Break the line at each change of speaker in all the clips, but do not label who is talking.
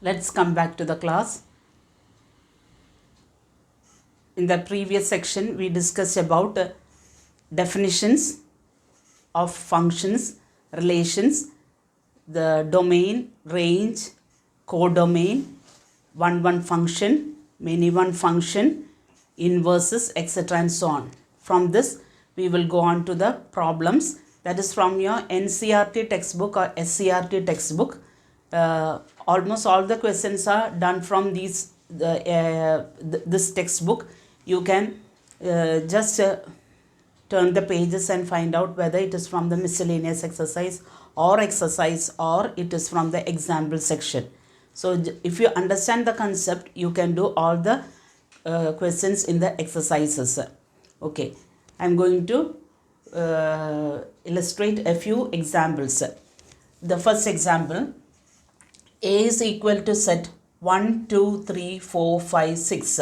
Let's come back to the class. In the previous section, we discussed about definitions of functions, relations, the domain, range, codomain, one function, many-one function, inverses, etc. and so on. From this, we will go on to the problems. That is from your NCERT textbook or SCERT textbook. Almost all the questions are done from this textbook. You can just turn the pages and find out whether it is from the miscellaneous exercise or it is from the example section. So if you understand the concept, you can do all the questions in the exercises. Okay, I'm going to illustrate a few examples. The first example, A is equal to set 1, 2, 3, 4, 5, 6.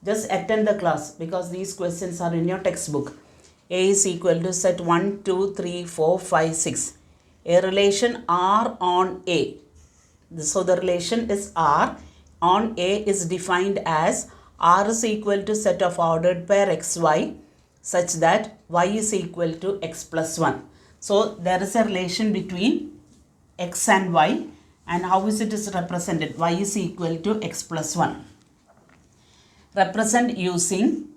Just attend the class because these questions are in your textbook. A is equal to set 1, 2, 3, 4, 5, 6. A relation R on A. So the relation is R on A is defined as R is equal to set of ordered pair xy such that y is equal to x plus 1. So there is a relation between x and y, and how is it is represented? Y is equal to x plus 1. Represent using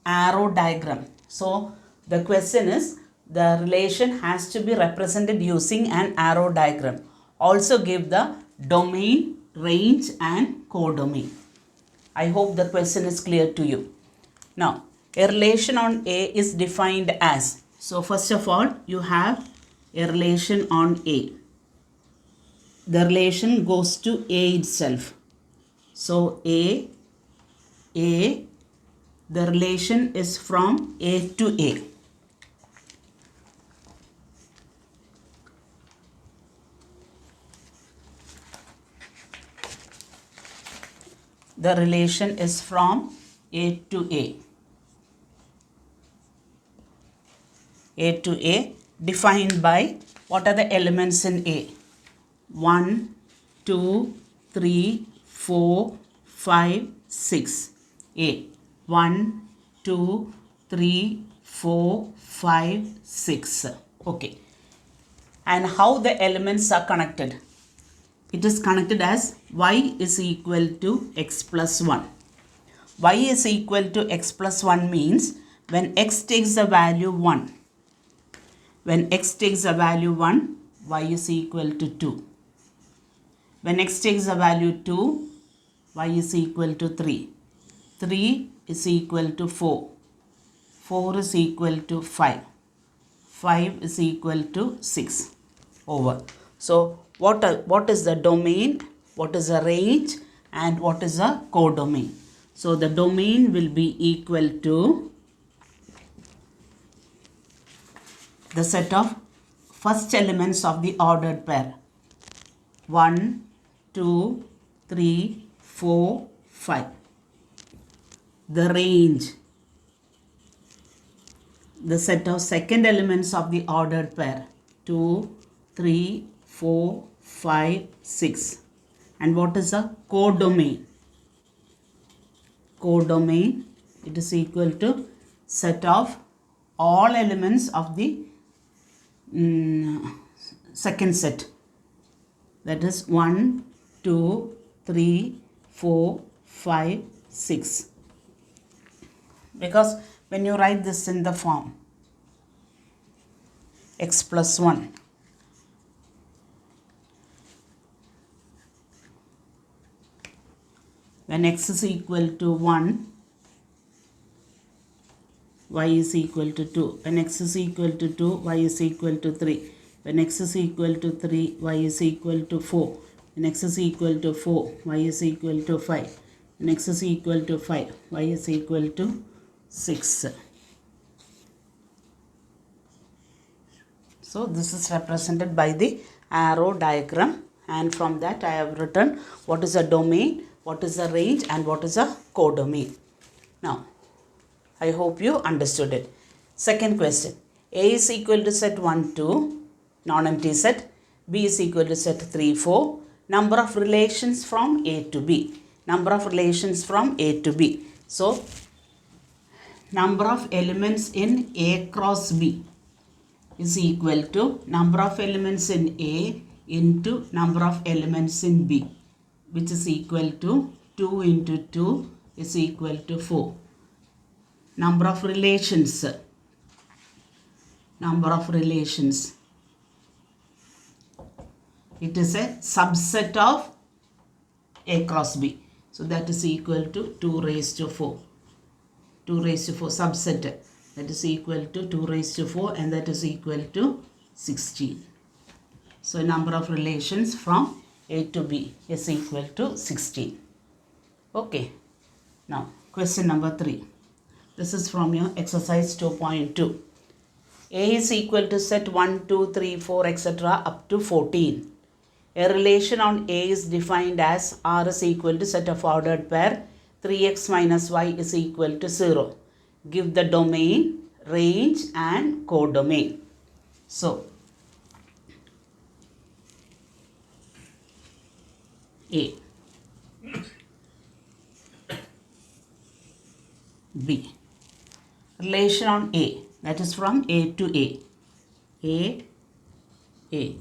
arrow diagram. So the question is, the relation has to be represented using an arrow diagram. Also give the domain, range and codomain. I hope the question is clear to you. Now, a relation on A is defined as, so first of all, you have a relation on A. The relation goes to A itself. So A, the relation is from A to A. The relation is from A to A. A to A defined by, what are the elements in A? 1, 2, 3, 4, 5, 6. A. 1, 2, 3, 4, 5, 6. Okay. And how the elements are connected? It is connected as y is equal to x plus 1. Y is equal to x plus 1 means when x takes the value 1. When x takes the value 1, y is equal to 2. When x takes the value 2, y is equal to 3. 3 is equal to 4. 4 is equal to 5. 5 is equal to 6. Over. So what is the domain, what is the range and what is the codomain? So the domain will be equal to the set of first elements of the ordered pair. 1, 2, 3, 4, 5. The range, the set of second elements of the ordered pair. 2, 3, 4, 5, 6. And what is the codomain? Codomain, it is equal to set of all elements of the second set. That is 1, 2, 3, 4, 5, 6. Because when you write this in the form x plus 1, when x is equal to 1, y is equal to 2. When x is equal to 2, y is equal to 3. When x is equal to 3, y is equal to 4. When x is equal to 4, y is equal to 5. When x is equal to 5, y is equal to 6. So this is represented by the arrow diagram, and from that I have written what is a domain, what is a range and what is a codomain. Now I hope you understood it. Second question. A is equal to set 1, 2, non-empty set. B is equal to set 3, 4. number of relations from A to B. Number of relations from A to B. So, number of elements in A cross B is equal to number of elements in A into number of elements in B, which is equal to 2 into 2 is equal to 4. Number of relations. It is a subset of A cross B. So that is equal to 2 raised to 4. 2 raised to 4 subset. That is equal to 2 raised to 4 and that is equal to 16. So number of relations from A to B is equal to 16. Okay. Now question number 3. This is from your exercise 2.2. A is equal to set 1, 2, 3, 4, etc. up to 14. A relation on A is defined as R is equal to set of ordered pair 3x minus y is equal to 0. Give the domain, range and codomain. So, A, B. Relation on A, that is from A to A. A.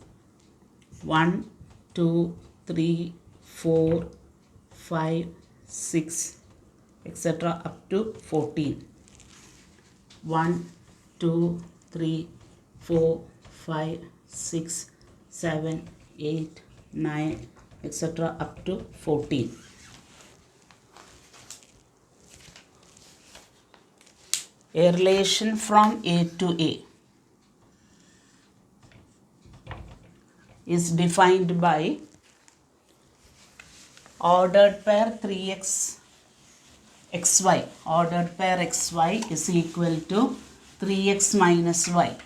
1, 2, 3, 4, 5, 6, etc. up to 14. 1, 2, 3, 4, 5, 6, 7, 8, 9, etc. up to 14. A relation from A to A is defined by ordered pair 3x xy. Ordered pair xy is equal to 3x minus y.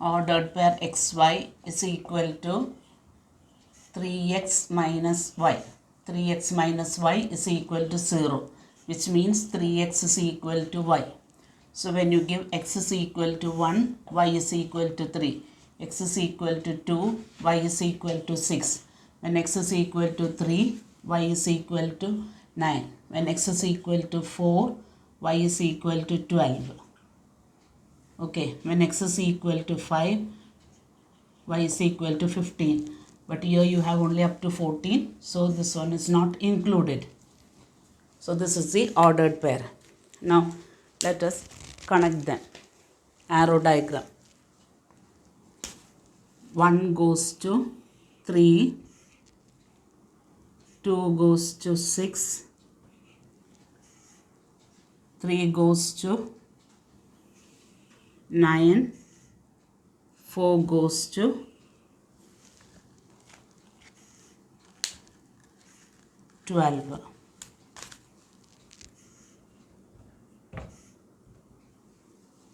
Ordered pair xy is equal to 3x minus y. 3x minus y is equal to 0, which means 3x is equal to y. So when you give x is equal to 1, y is equal to 3. X is equal to 2, y is equal to 6. When x is equal to 3, y is equal to 9. When x is equal to 4, y is equal to 12. Okay, when x is equal to 5, y is equal to 15. But here you have only up to 14, so this one is not included. So this is the ordered pair. Now let us connect them. Arrow diagram. 1 goes to 3, 2 goes to 6, 3 goes to 9, 4 goes to 12.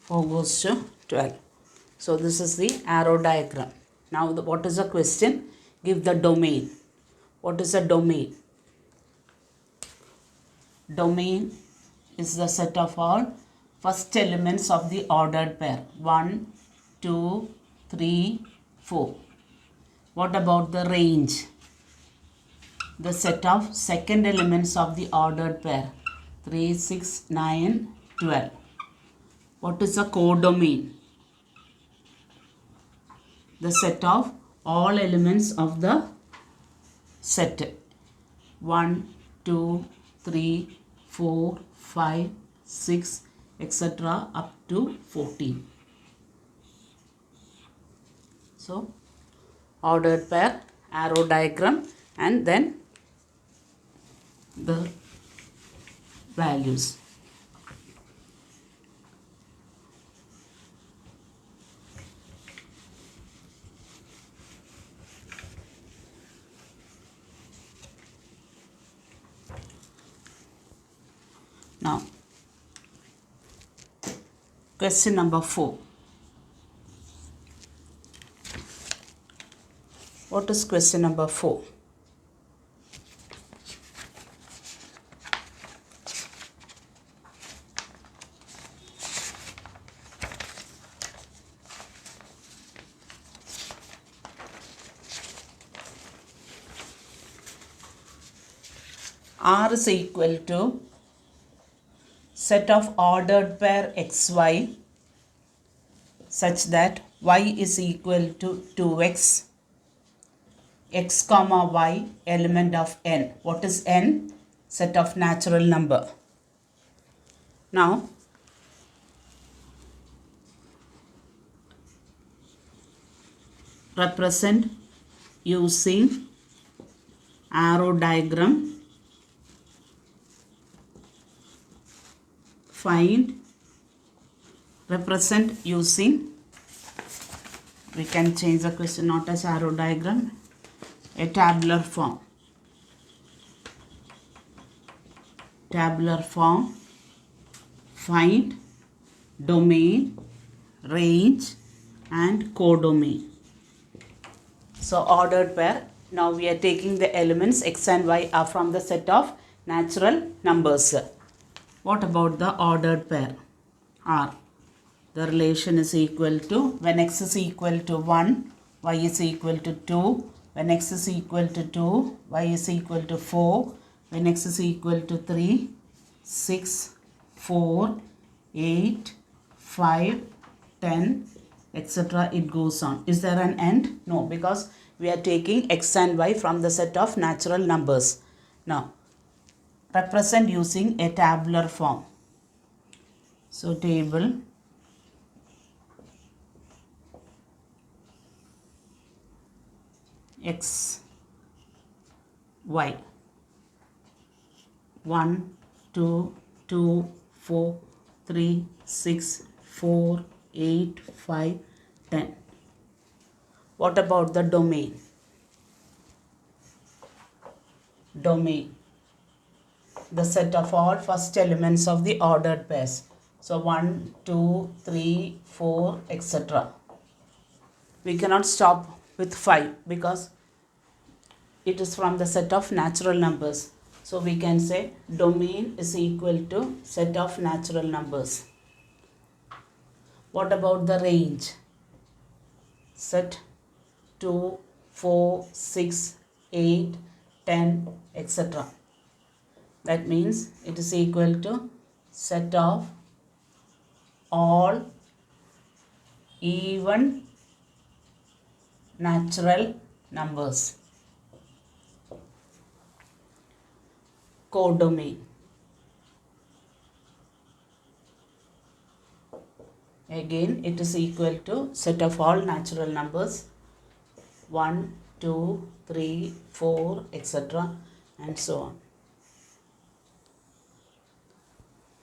Goes to 12. So this is the arrow diagram. Now what is the question? Give the domain. What is a domain? Domain is the set of all first elements of the ordered pair. 1, 2, 3, 4. What about the range? The set of second elements of the ordered pair. 3, 6, 9, 12. What is a codomain? The set of all elements of the set. 1, 2, 3, 4, 5, 6, etc. up to 14. So, ordered pair, arrow diagram, and then the values. Now, question number 4. What What is question number 4? R is equal to set of ordered pair xy such that y is equal to 2x, x comma y element of n. What is n? Set of natural number. Now, represent using arrow diagram. Find, represent using, we can change the question not as arrow diagram, a tabular form. Tabular form, find domain, range and codomain. So ordered pair. Now we are taking the elements x and y are from the set of natural numbers. What about the ordered pair? R. The relation is equal to, when x is equal to 1, y is equal to 2. When x is equal to 2, y is equal to 4. When x is equal to 3, 6, 4, 8, 5, 10, etc. It goes on. Is there an end? No, because we are taking x and y from the set of natural numbers. Now, represent using a tabular form. So, table x, y, 1, 2, 2, 4, 3, 6, 4, 8, 5, 10. What about the domain? Domain, the set of all first elements of the ordered pairs. So 1, 2, 3, 4, etc. We cannot stop with 5 because it is from the set of natural numbers. So we can say domain is equal to set of natural numbers. What about the range? Set 2, 4, 6, 8, 10, etc. That means it is equal to set of all even natural numbers. Codomain. Again, it is equal to set of all natural numbers 1, 2, 3, 4, etc. and so on.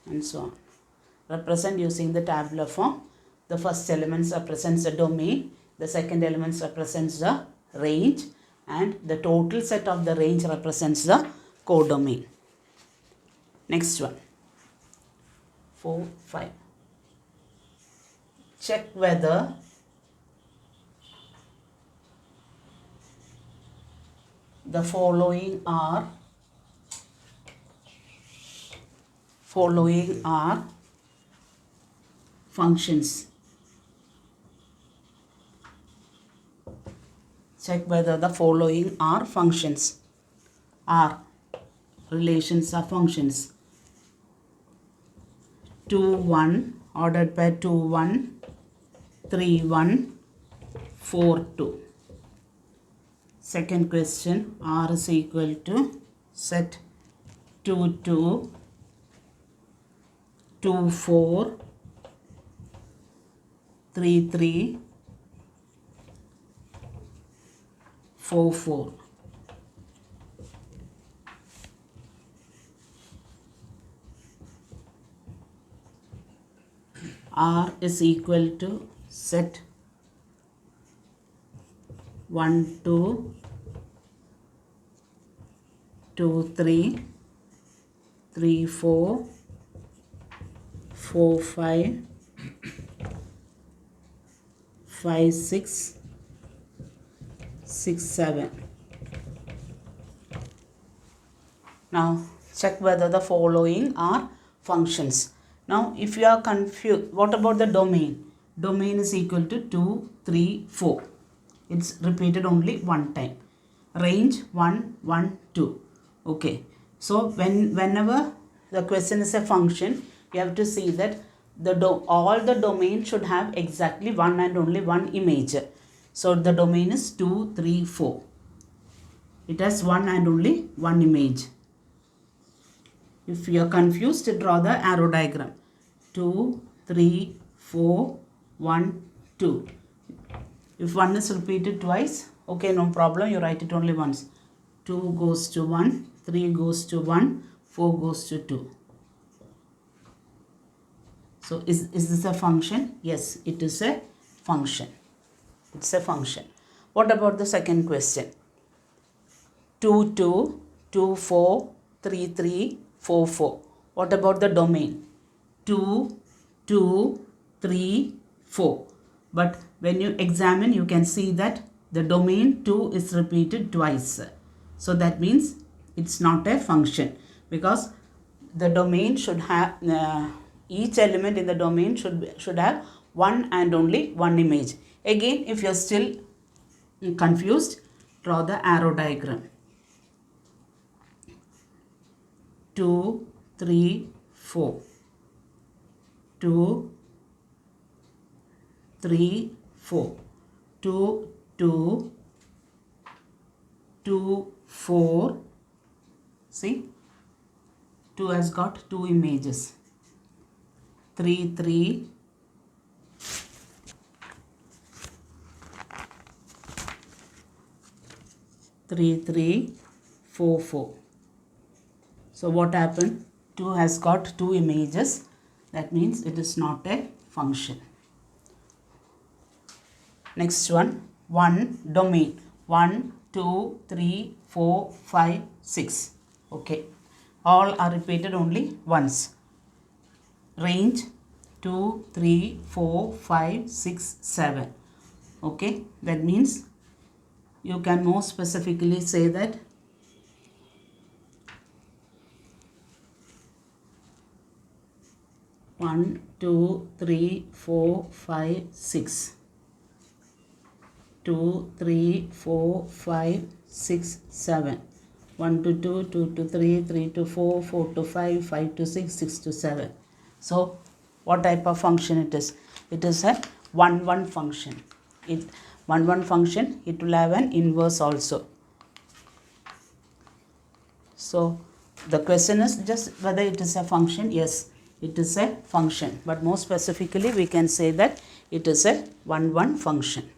And so on. Represent using the tabular form. The first elements represents the domain, the second elements represents the range, and the total set of the range represents the codomain. Next one. 4, 5. Check whether the following are functions. Check whether the following are functions. R. Relations are functions. 2, 1, ordered pair 2, 1, 3, 1, 4, 2. Second question, R is equal to set 2, 2, 2, 4, 3, 3, 4, 4. R is equal to set 1, 2, 2, 3, 3, 4, 4, 5, 5, 6, 6, 7. Now check whether the following are functions. Now if you are confused, what about the domain? Domain is equal to 2, 3, 4. It's repeated only one time. Range 1, 1, 2. Okay. So whenever the question is a function, you have to see that all the domain should have exactly one and only one image. So the domain is 2, 3, 4. It has one and only one image. If you are confused, draw the arrow diagram. 2, 3, 4, 1, 2. If 1 is repeated twice, okay, no problem, you write it only once. 2 goes to 1, 3 goes to 1, 4 goes to 2. So is this a function? Yes, it is a function. It's a function. What about the second question? 2, 2, 2, 4, 3, 3, 4, 4. What about the domain? 2, 2, 3, 4. But when you examine, you can see that the domain 2 is repeated twice. So that means it's not a function, because the domain should have, each element in the domain should have one and only one image. Again, if you are still confused, draw the arrow diagram. 2, 3, 4. 2, 3, 4. 2, 2, 2, 4. See, 2 has got two images. 3, 3. 3, 3, 4, 4. So what happened? 2 has got two images. That means it is not a function. Next one, 1 domain. 1, 2, 3, 4, 5, 6. Okay. All are repeated only once. Range 2, 3, 4, 5, 6, 7. Okay. That means you can more specifically say that one, 2, 3, 4, 5, 6. 2, 3, 4, 5, 6, 7. 1 to 2, 2 to 3, 3 to 4, 4 to 5, 5 to 6, 6 to 7. So, what type of function it is? It is a 1-1 function. 1-1 function, it will have an inverse also. So, the question is just whether it is a function. Yes, it is a function. But more specifically, we can say that it is a 1-1 function.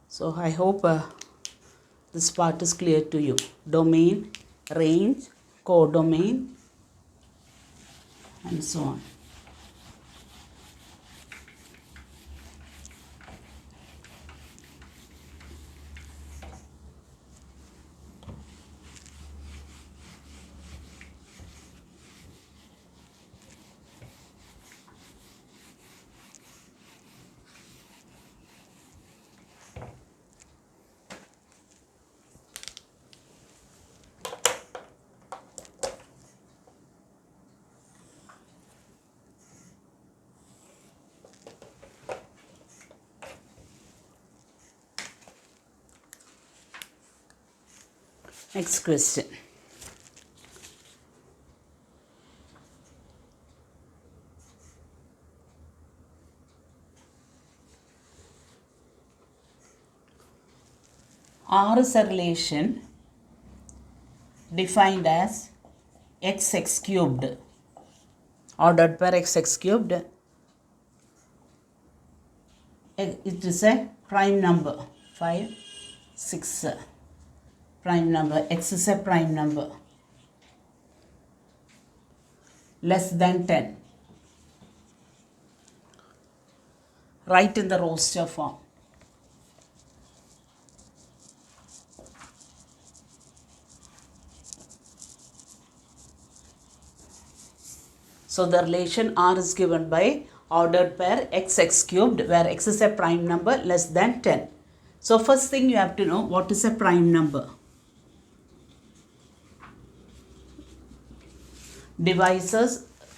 So, I hope this part is clear to you. Domain, range, codomain, and so on. Next question. R is a relation defined as x cubed, ordered per x cubed. It is a prime number. 5, 6. Prime number. X is a prime number. Less than 10. Write in the roster form. So the relation R is given by ordered pair x cubed, where x is a prime number less than 10. So first thing you have to know, what is a prime number?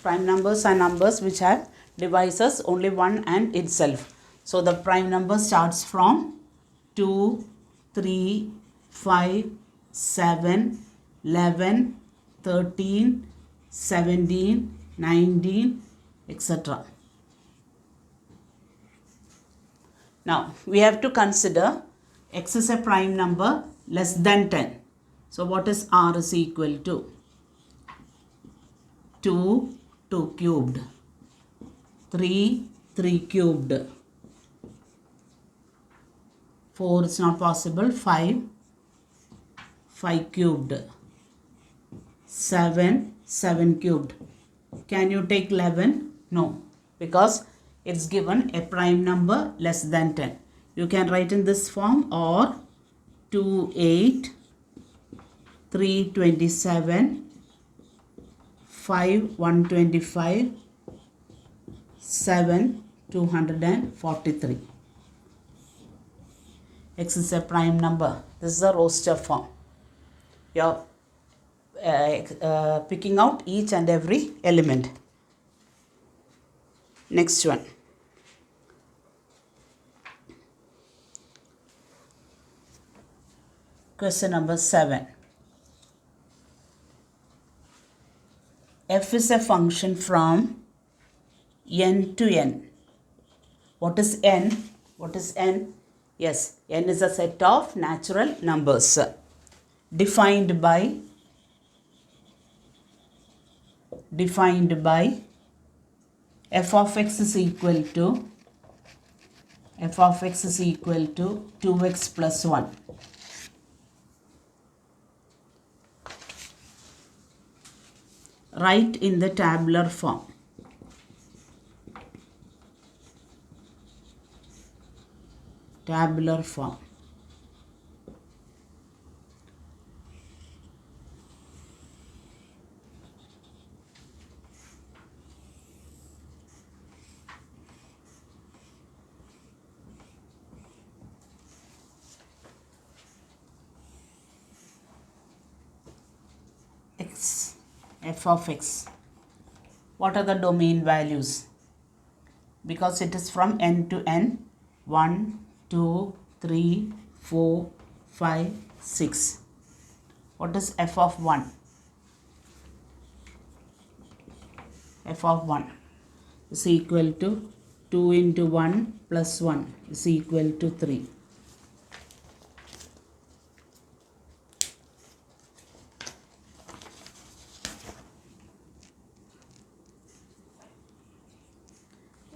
Prime numbers are numbers which have divisors only one and itself. So the prime number starts from 2, 3, 5, 7, 11, 13, 17, 19, etc. Now we have to consider x is a prime number less than 10. So what is r is equal to? 2, 2 cubed, 3, 3 cubed, 4 is not possible, 5, 5 cubed, 7, 7 cubed. Can you take 11? No, because it's given a prime number less than 10. You can write in this form, or 2, 8, 3, 27, 5, 125, 7, 243. X is a prime number. This is a roster form. You're picking out each and every element. Next one. Question number 7. F is a function from n to n. What is n? What is n? Yes, n is a set of natural numbers defined by f of x is equal to 2x plus 1. Write in the tabular form. Tabular form. X, f of x. What are the domain values? Because it is from n to n. 1, 2, 3, 4, 5, 6. What is f of 1? F of 1 is equal to 2 into 1 plus 1 is equal to 3.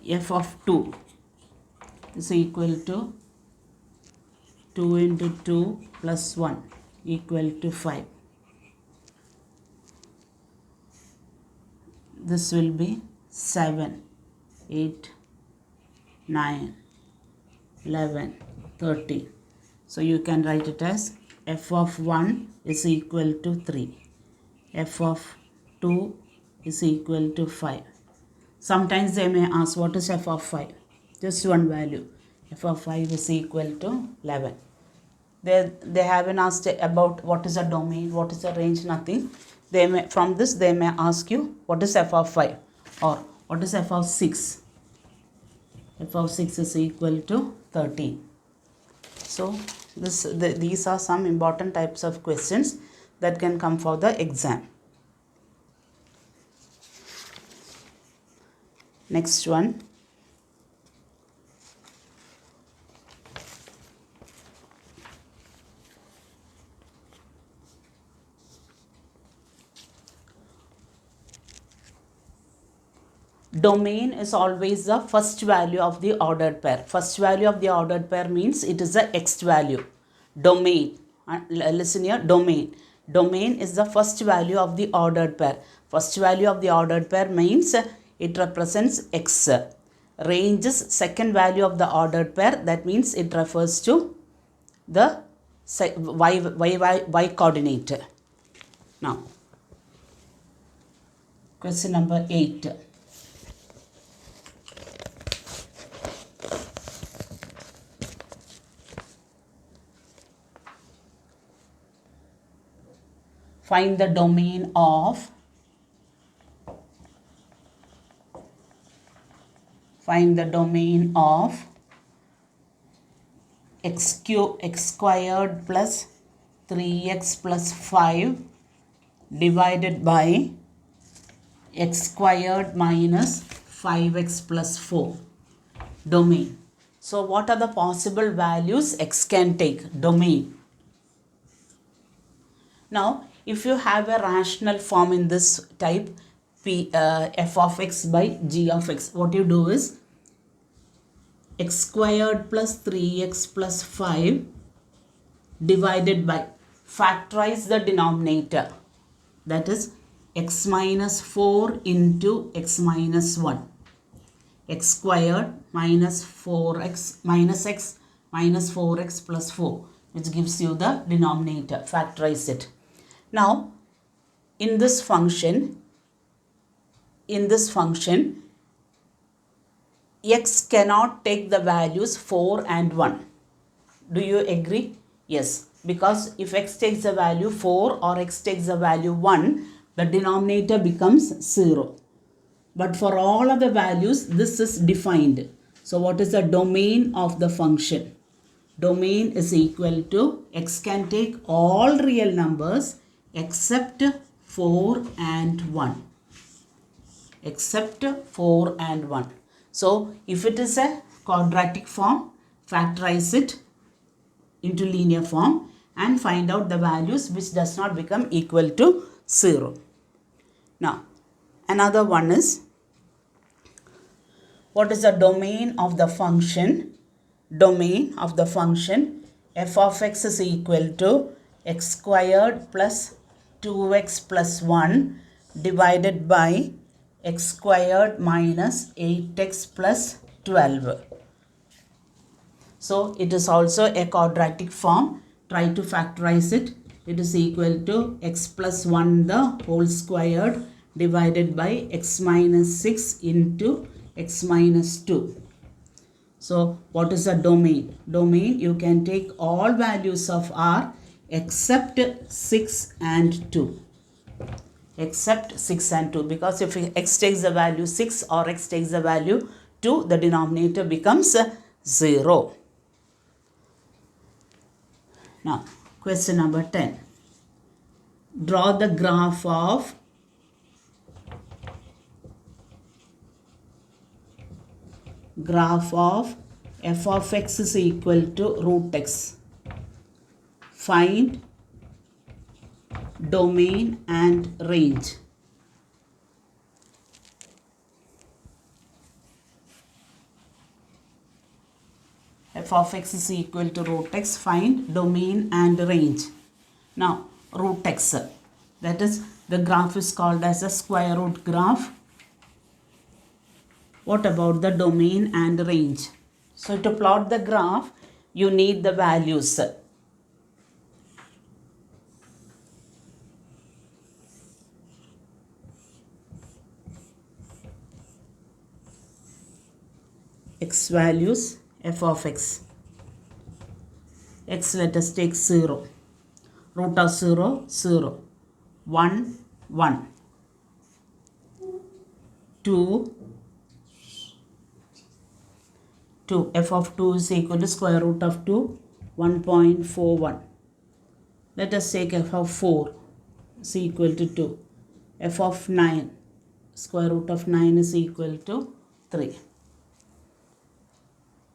F of 2 is equal to 2 into 2 plus 1 equal to 5. This will be 7, 8, 9, 11, 13. So you can write it as f of 1 is equal to 3. F of 2 is equal to 5. Sometimes they may ask, what is f of 5? Just one value. F of 5 is equal to 11. They haven't asked about what is a domain, what is a range, nothing. From this they may ask you, what is f of 5? Or what is f of 6? F of 6 is equal to 13. So these are some important types of questions that can come for the exam. Next one. Domain is always the first value of the ordered pair. First value of the ordered pair means it is the x value. Domain. Listen here, domain. Domain is the first value of the ordered pair. First value of the ordered pair means it represents x. Range is second value of the ordered pair. That means it refers to the y coordinate. Now, question number 8. find the domain of x squared plus 3x plus 5 divided by x squared minus 5x plus 4. Domain. So what are the possible values x can take? Domain. Now if you have a rational form in this type f of x by g of x, what you do is x squared plus 3x plus 5 divided by, factorize the denominator, that is x minus 4 into x minus 1, x squared minus 4x minus x minus 4x plus 4, which gives you the denominator. Factorize it. Now in this function x cannot take the values 4 and 1. Do you agree? Yes, because if x takes the value 4 or x takes the value 1, the denominator becomes 0. But for all other values, this is defined. So what is the domain of the function? Domain is equal to x can take all real numbers except 4 and 1. Except 4 and 1. So if it is a quadratic form, factorize it into linear form and find out the values which does not become equal to 0. Now another one is, what is the domain of the function? Domain of the function f of x is equal to x squared plus 2x plus 1 divided by x squared minus 8x plus 12. So it is also a quadratic form. Try to factorize it. It is equal to x plus 1 the whole squared divided by x minus 6 into x minus 2. So what is the domain? Domain, you can take all values of r except 6 and 2. Except 6 and 2, because if x takes the value 6 or x takes the value 2, the denominator becomes 0. Now question number 10. Draw the graph of f of x is equal to root x. Find domain and range. F of x is equal to root x. Find domain and range. Now root x, that is the graph is called as a square root graph. What about the domain and range? So to plot the graph, you need the values. X values, f of x. X, let us take 0. Root of 0, 0. 1, 1. 2, 2. F of 2 is equal to square root of 2, 1.41. Let us take f of 4 is equal to 2. F of 9, square root of 9 is equal to 3.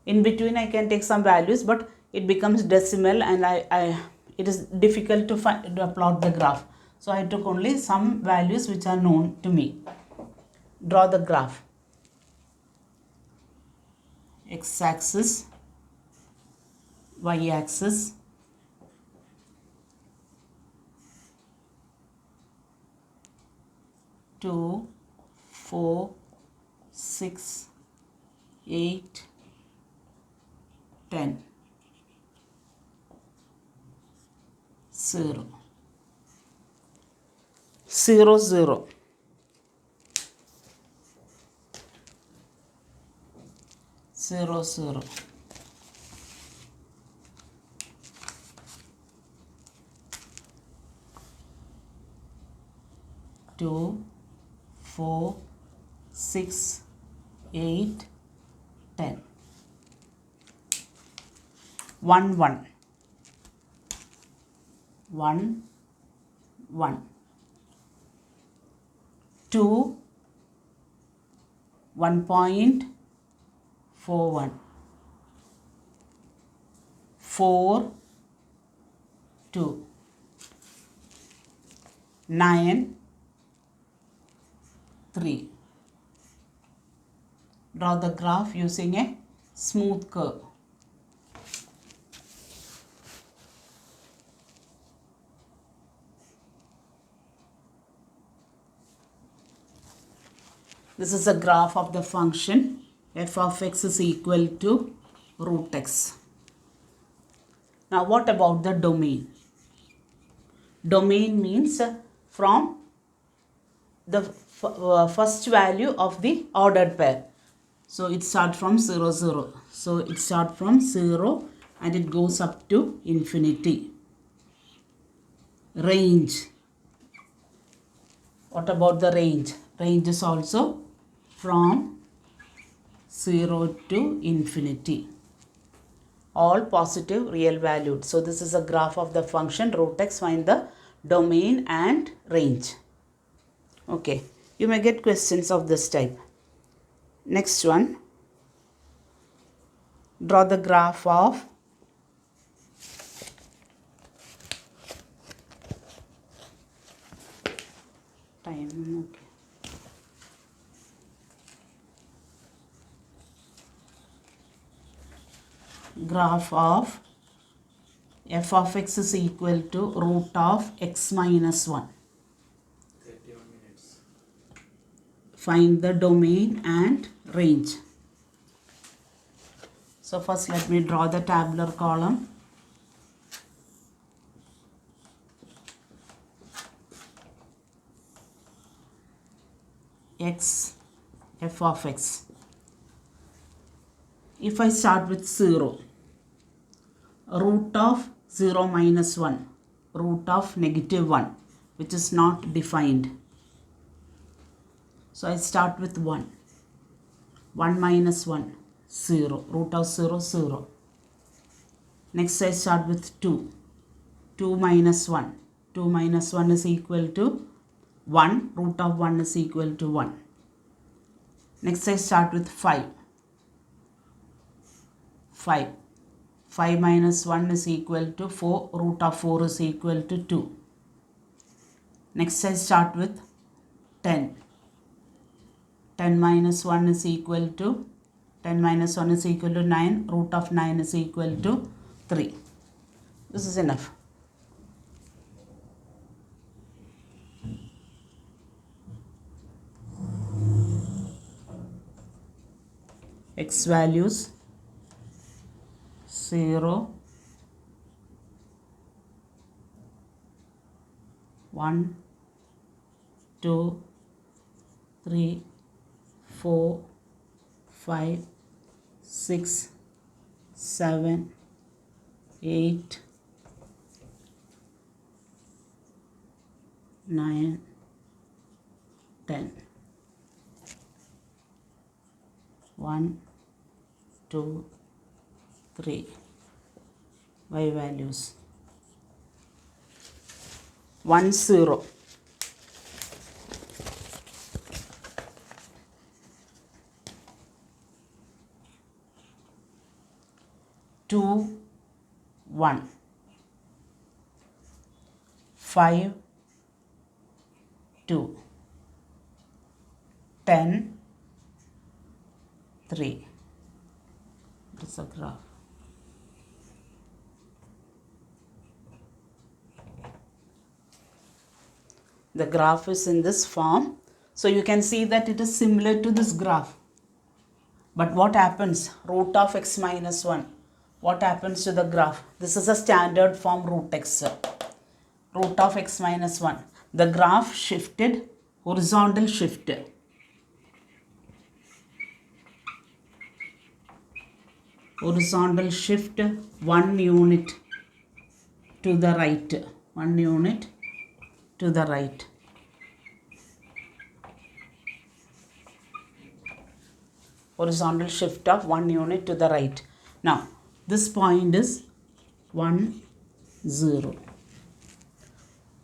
In between I can take some values, but it becomes decimal and it is difficult to plot the graph. So I took only some values which are known to me. Draw the graph. X-axis, Y-axis, two, 4, 6, 8, 10, 0, 0, 0. 0, 0. 2, 4, 6, 8, 10. 1, 1. 1, 1. 2, 1.41. 4, 2. 9, 3. Draw the graph using a smooth curve. This is a graph of the function f of x is equal to root x. Now what about the domain? Domain means from the first value of the ordered pair. So it starts from 0, 0. So it starts from 0 and it goes up to infinity. Range. What about the range? Range is also from 0 to infinity. All positive real valued. So this is a graph of the function root x. Find the domain and range. Okay, you may get questions of this type. Next one, draw the graph of time. Okay. Graph of f of x is equal to root of x minus 1.
31 minutes.
Find the domain and range. So first let me draw the tabular column. X, f of x. If I start with 0, root of 0 minus 1, root of negative 1, which is not defined. So I start with 1. 1 minus 1, 0. Root of 0, 0. Next I start with 2. 2 minus 1. 2 minus 1 is equal to 1. Root of 1 is equal to 1. Next I start with 5. 5. 5 minus 1 is equal to 4. Root of 4 is equal to 2. Next I start with 10. 10 minus 1 is equal to 9. Root of 9 is equal to 3. This is enough. X values 0, 1, 2, 3, 4, 5, 6, 7, 8, 9, 10. 1, 2, 3. Y values 1, 0. 2, 1. 5, 2. 10, 3. This is a graph. The graph is in this form. So you can see that it is similar to this graph. But what happens? Root of x minus 1. What happens to the graph? This is a standard form root x. Root of x minus 1. The graph shifted, horizontal shift. Horizontal shift 1 unit to the right. 1 unit to the right. horizontal shift of 1 unit to the right. Now, this point is 1, 0.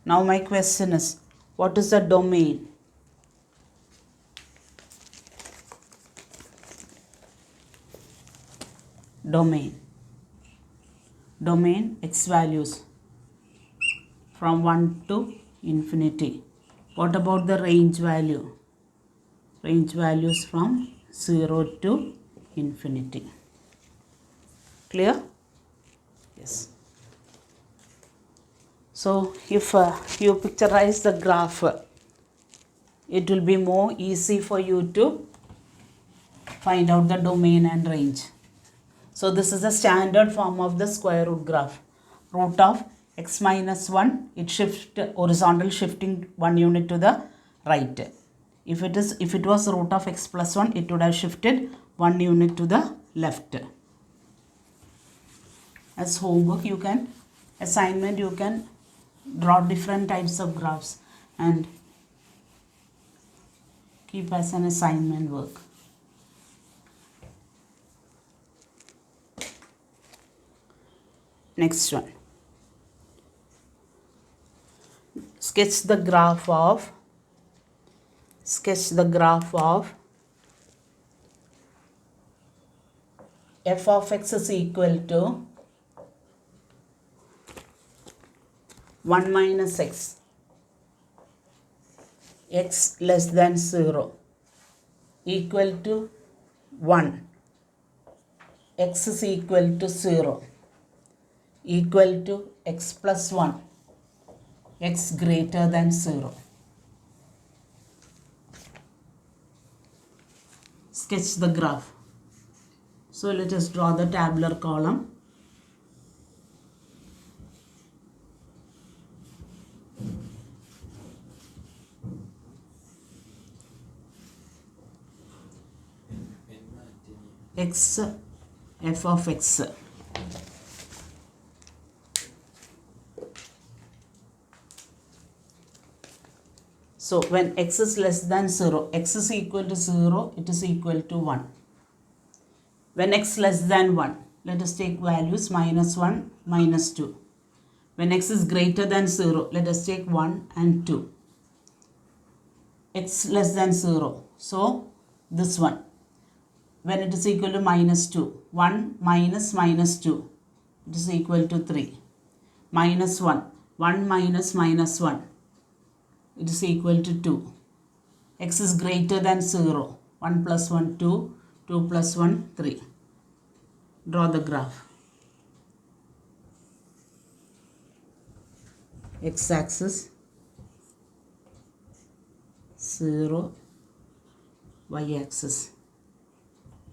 Now, my question is, what is the domain? Domain x values from 1 to infinity. What about the range value? Range values from 0 to infinity. Clear? Yes. So, if you picturize the graph, it will be more easy for you to find out the domain and range. So, this is a standard form of the square root graph. Root of x minus 1, it shifts horizontal shifting 1 unit to the right. If it was root of x plus 1, it would have shifted 1 unit to the left. As homework, assignment, you can draw different types of graphs and keep as an assignment work. Next one. Sketch the graph of f of x is equal to 1 minus x, x less than 0, equal to 1, x is equal to 0, equal to x plus 1, x greater than 0. Sketch the graph. So let us draw the tabular column. X, f of x. So when x is less than 0, x is equal to 0, it is equal to 1. When x less than 1, let us take values minus 1, minus 2. When x is greater than 0, let us take 1 and 2. X less than 0, so this one. When it is equal to minus 2, 1 minus minus 2, it is equal to 3. Minus 1, 1 minus minus 1, it is equal to 2. X is greater than 0, 1 plus 1, 2, 2 plus 1, 3. Draw the graph. X-axis 0, y-axis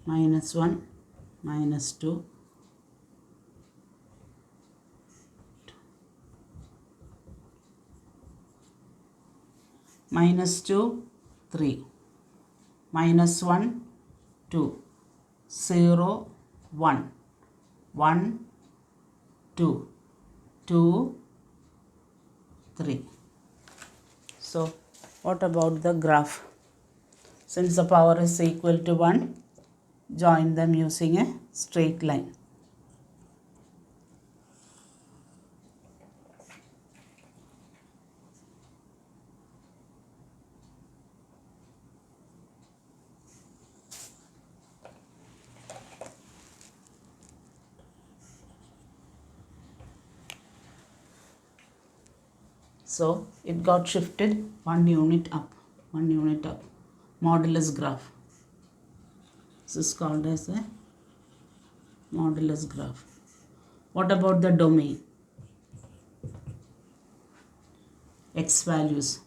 minus 1, minus 2, minus 2, 3, minus 1, 2, 0, 1, 1, 2, 2, 3. So, what about the graph? Since the power is equal to 1, join them using a straight line. So, it got shifted 1 unit up, modulus graph. This is called as a modulus graph. What about the domain? X values.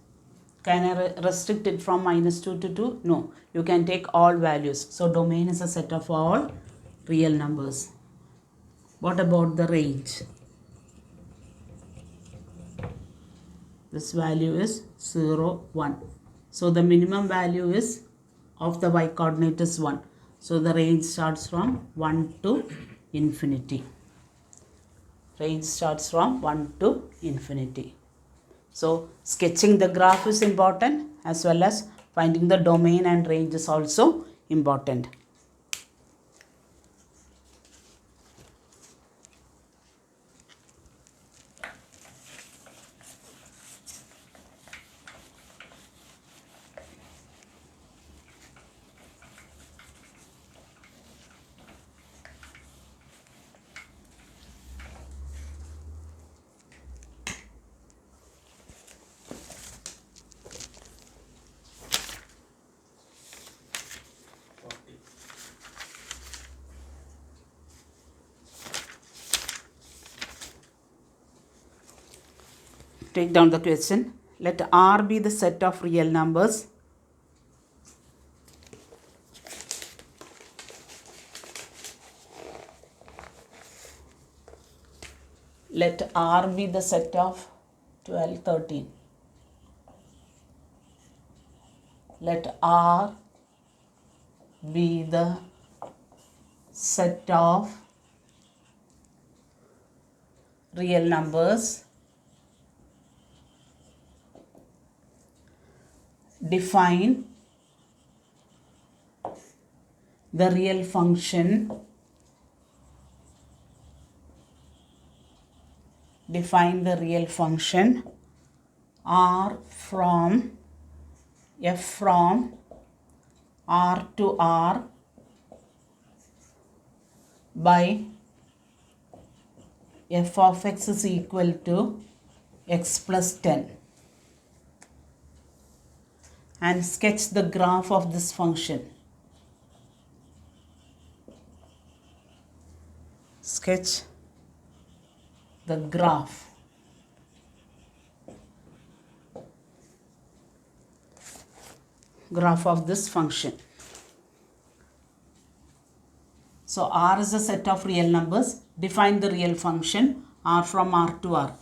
Can I restrict it from minus 2 to 2? No, you can take all values. So, domain is a set of all real numbers. What about the range? This value is 0, 1. So, the minimum value is of the y coordinate is 1. So, the range starts from 1 to infinity. Range starts from 1 to infinity. So, sketching the graph is important as well as finding the domain and range is also important. Take down the question. Let R be the set of real numbers. Let R be the set of 12, 13. Let R be the set of real numbers. Define the real function. Define the real function R from F from R to R by f of x is equal to x plus 10, and sketch the graph of this function. Sketch the graph. Graph of this function. So R is a set of real numbers. Define the real function R from R to R.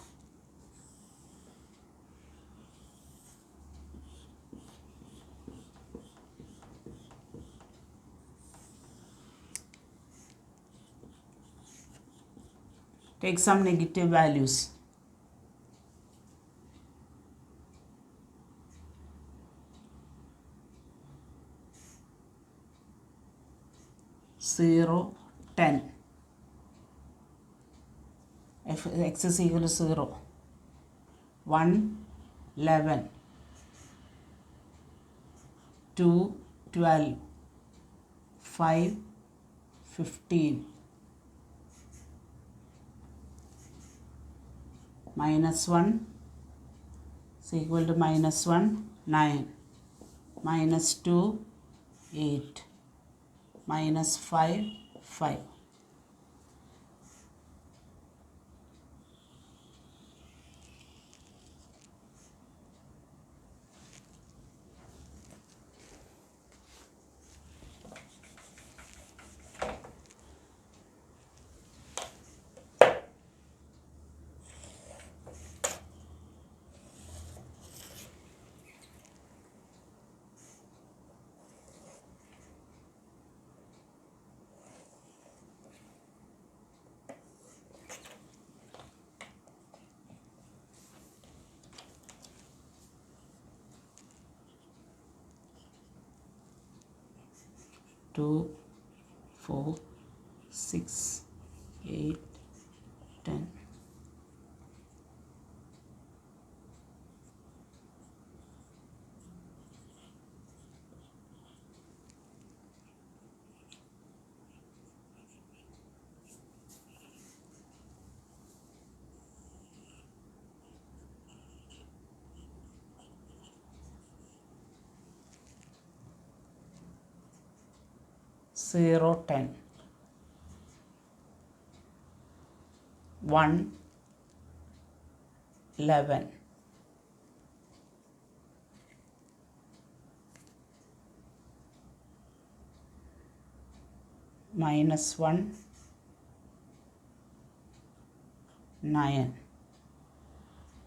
Take some negative values. Zero, 10. If x is equal to 0. 1, 11. 2, 12. 5, 15. Minus 1 is equal to minus 1, 9. Minus 2, 8. Minus 5, 5. Two, 4, 6, 8, 10. Zero, 10. 1, 11. Minus 1, 9.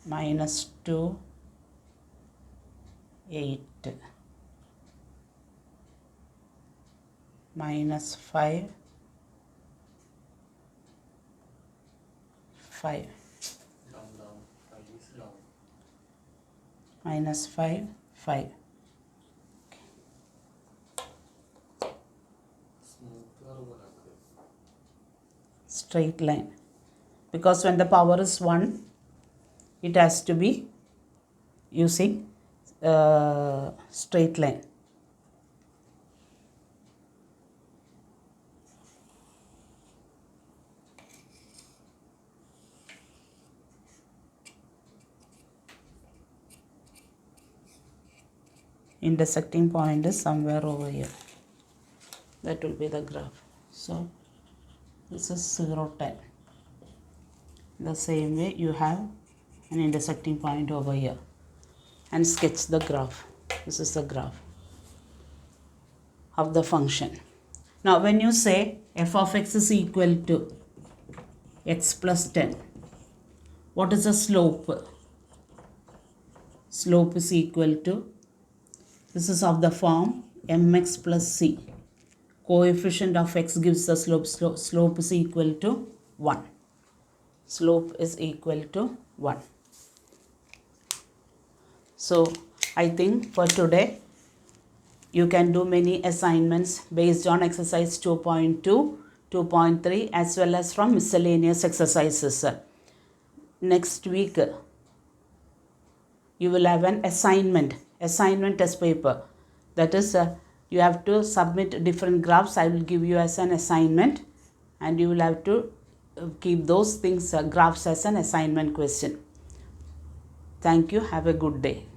Minus 2, 8. Minus 5, 5.
Down. 5 is down.
Minus 5, 5.
Smooth curve like
Straight line. Because when the power is 1, it has to be using straight line. Intersecting point is somewhere over here. That will be the graph. So this is 0, 10. The same way you have an intersecting point over here, and sketch the graph. This is the graph of the function. Now when you say f of x is equal to x plus 10, what is the slope? Slope is equal to, this is of the form mx plus c. Coefficient of x gives the slope. Slope is equal to 1. Slope is equal to 1. So I think for today you can do many assignments based on exercise 2.2, 2.3 as well as from miscellaneous exercises. Next week you will have an assignment test paper. That is, you have to submit different graphs. I will give you as an assignment, and you will have to keep those things, graphs, as an assignment question. Thank you. Have a good day.